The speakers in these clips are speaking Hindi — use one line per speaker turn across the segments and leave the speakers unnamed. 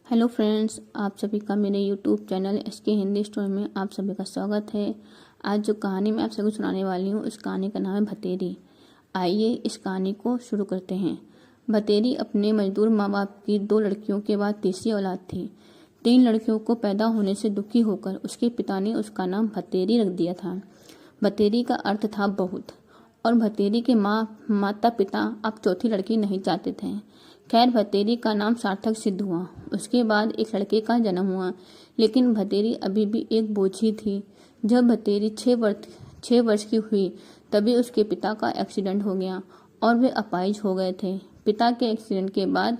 हेलो फ्रेंड्स, आप सभी का मेरे YouTube channel SK Hindi story में आप सभी का स्वागत है। आज जो कहानी मैं आप सभी को सुनाने वाली हूँ, उस कहानी का नाम है भतेरी। आइए इस कहानी को शुरू करते हैं। भतेरी अपने मजदूर माँ बाप की 2 लड़कियों के बाद तीसरी औलाद थी। 3 लड़कियों को पैदा होने से दुखी होकर उसके पिता ने उसका नाम भतेरी रख दिया था। भतेरी का अर्थ था बहुत, और भतेरी के माता पिता अब चौथी लड़की नहीं चाहते थे। खैर, भतेरी का नाम सार्थक सिद्ध हुआ। उसके बाद एक लड़के का जन्म हुआ, लेकिन भतेरी अभी भी एक बोझी थी। जब भतेरी 6 वर्ष की हुई, तभी उसके पिता का एक्सीडेंट हो गया और वे अपाहिज हो गए थे। पिता के एक्सीडेंट के बाद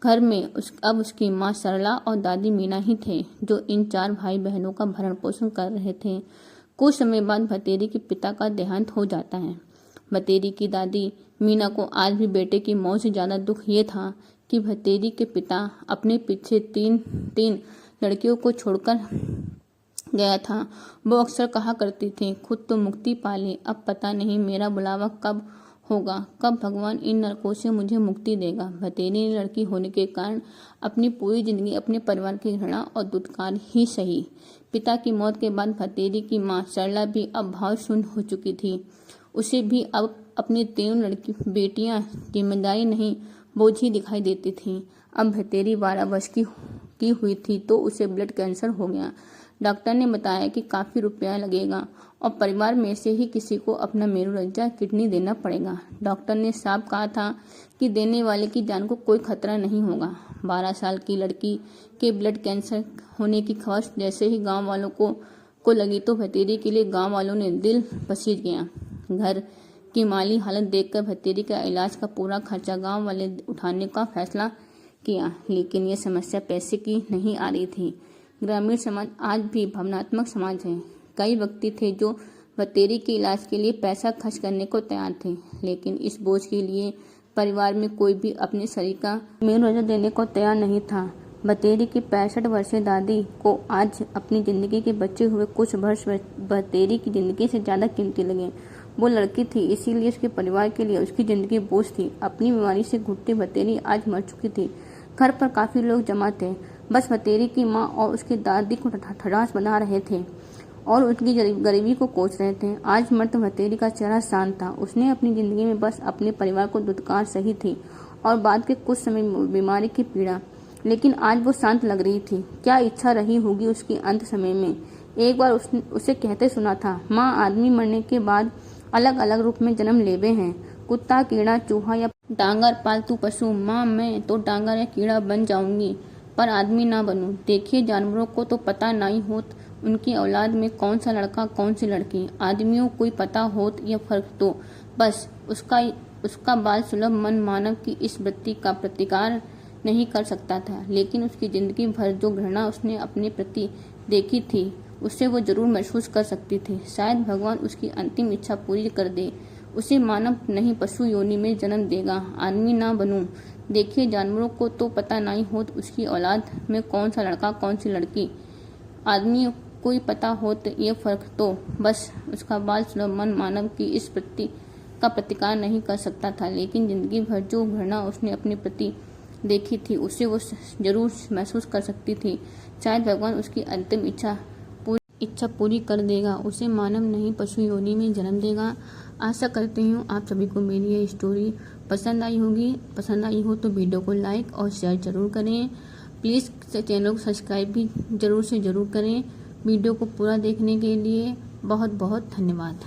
घर में अब उसकी माँ सरला और दादी मीना ही थे, जो इन 4 भाई बहनों का भरण पोषण कर रहे थे। कुछ समय बाद भतेरी के पिता का देहांत हो जाता है। भतेरी की दादी मीना को आज भी बेटे की मौत से ज्यादा दुख ये था कि भतेरी के पिता अपने पीछे तीन लड़कियों को छोड़कर गया था। वो अक्सर कहा करती थी, खुद तो मुक्ति पा ली, अब पता नहीं मेरा बुलावा कब होगा, कब भगवान इन नरकों से मुझे मुक्ति देगा। भतेरी ने लड़की होने के कारण अपनी पूरी जिंदगी अपने परिवार की घृणा और दुत्कार ही सही। पिता की मौत के बाद भतेरी की माँ सरला भी अब भाव शून्य हो चुकी थी। उसे भी अब अपनी 3 लड़की बेटियां जिम्मेदारी नहीं, बोझ ही दिखाई देती थीं। अब भतेरी 12 वर्ष की हुई थी तो उसे ब्लड कैंसर हो गया। डॉक्टर ने बताया कि काफी रुपया लगेगा और परिवार में से ही किसी को अपना मेरुरज्जा किडनी देना पड़ेगा। डॉक्टर ने साफ कहा था कि देने वाले की जान को कोई खतरा नहीं होगा। 12 साल की लड़की के ब्लड कैंसर होने की खबर जैसे ही गांव वालों को लगी तो भतेरी के लिए गांव वालों ने दिल पसीज गया। घर की माली हालत देखकर भतेरी का इलाज का पूरा खर्चा गांव वाले उठाने का फैसला किया, लेकिन ये समस्या पैसे की नहीं आ रही थी। ग्रामीण समाज आज भी भावनात्मक समाज है। कई व्यक्ति थे जो भतेरी के इलाज के लिए पैसा खर्च करने को तैयार थे, लेकिन इस बोझ के लिए परिवार में कोई भी अपने शरीर का मेरुरज्जा देने को तैयार नहीं था। भतेरी की 65 वर्षीय दादी को आज अपनी जिंदगी के बचे हुए कुछ वर्ष भतेरी की जिंदगी से ज्यादा कीमती लगे। वो लड़की थी, इसीलिए उसके परिवार के लिए उसकी जिंदगी बोझ थी। अपनी बीमारी से घुटती भतेरी आज मर चुकी थी। घर पर काफी लोग जमा थे, बस भतेरी की माँ और उसकी दादी को ठठास बना रहे थे और उसकी गरीबी को कोस रहे थे। आज मर्द भतेरी का चेहरा शांत था। उसने अपनी जिंदगी में बस अपने परिवार को दुत्कार सही थी और बाद के कुछ समय बीमारी की पीड़ा, लेकिन आज वो शांत लग रही थी। क्या इच्छा रही होगी उसकी अंत समय में। एक बार उसे कहते सुना था, माँ, आदमी मरने के बाद अलग अलग रूप में जन्म लेवे हैं, कुत्ता, कीड़ा, चूहा या डांगर पालतू पशु। माँ, मैं तो डांगर या कीड़ा बन जाऊंगी, पर आदमी ना बनूं। देखिए, जानवरों को तो पता नहीं होत उनकी औलाद में कौन सा लड़का कौन सी लड़की। आदमियों कोई पता होत यह फर्क तो बस उसका बाल सुलभ मन मानव की इस वृत्ति का प्रतिकार नहीं कर सकता था, लेकिन उसकी जिंदगी भर जो घृणा उसने अपने प्रति देखी थी, उससे वो जरूर महसूस कर सकती थी। शायद भगवान उसकी अंतिम इच्छा पूरी कर दे, उसे मानव नहीं पशु योनि में जन्म देगा। आदमी ना बनूं। देखिए, जानवरों को तो पता नहीं होत उसकी औलाद में कौन सा लड़का कौन सी लड़की। आदमी कोई पता होत ये फर्क तो बस उसका बाल सुलभ मन मानव की इस वृत्ति का प्रतिकार नहीं कर सकता था, लेकिन जिंदगी भर जो घृणा उसने अपने प्रति देखी थी, उससे वो जरूर महसूस कर सकती थी। शायद भगवान उसकी अंतिम इच्छा पूरी कर देगा, उसे मानव नहीं पशु योनि में जन्म देगा। आशा करती हूँ आप सभी को मेरी ये स्टोरी पसंद आई होगी। पसंद आई हो तो वीडियो को लाइक और शेयर जरूर करें। प्लीज़ चैनल को सब्सक्राइब भी जरूर से जरूर करें। वीडियो को पूरा देखने के लिए बहुत बहुत धन्यवाद।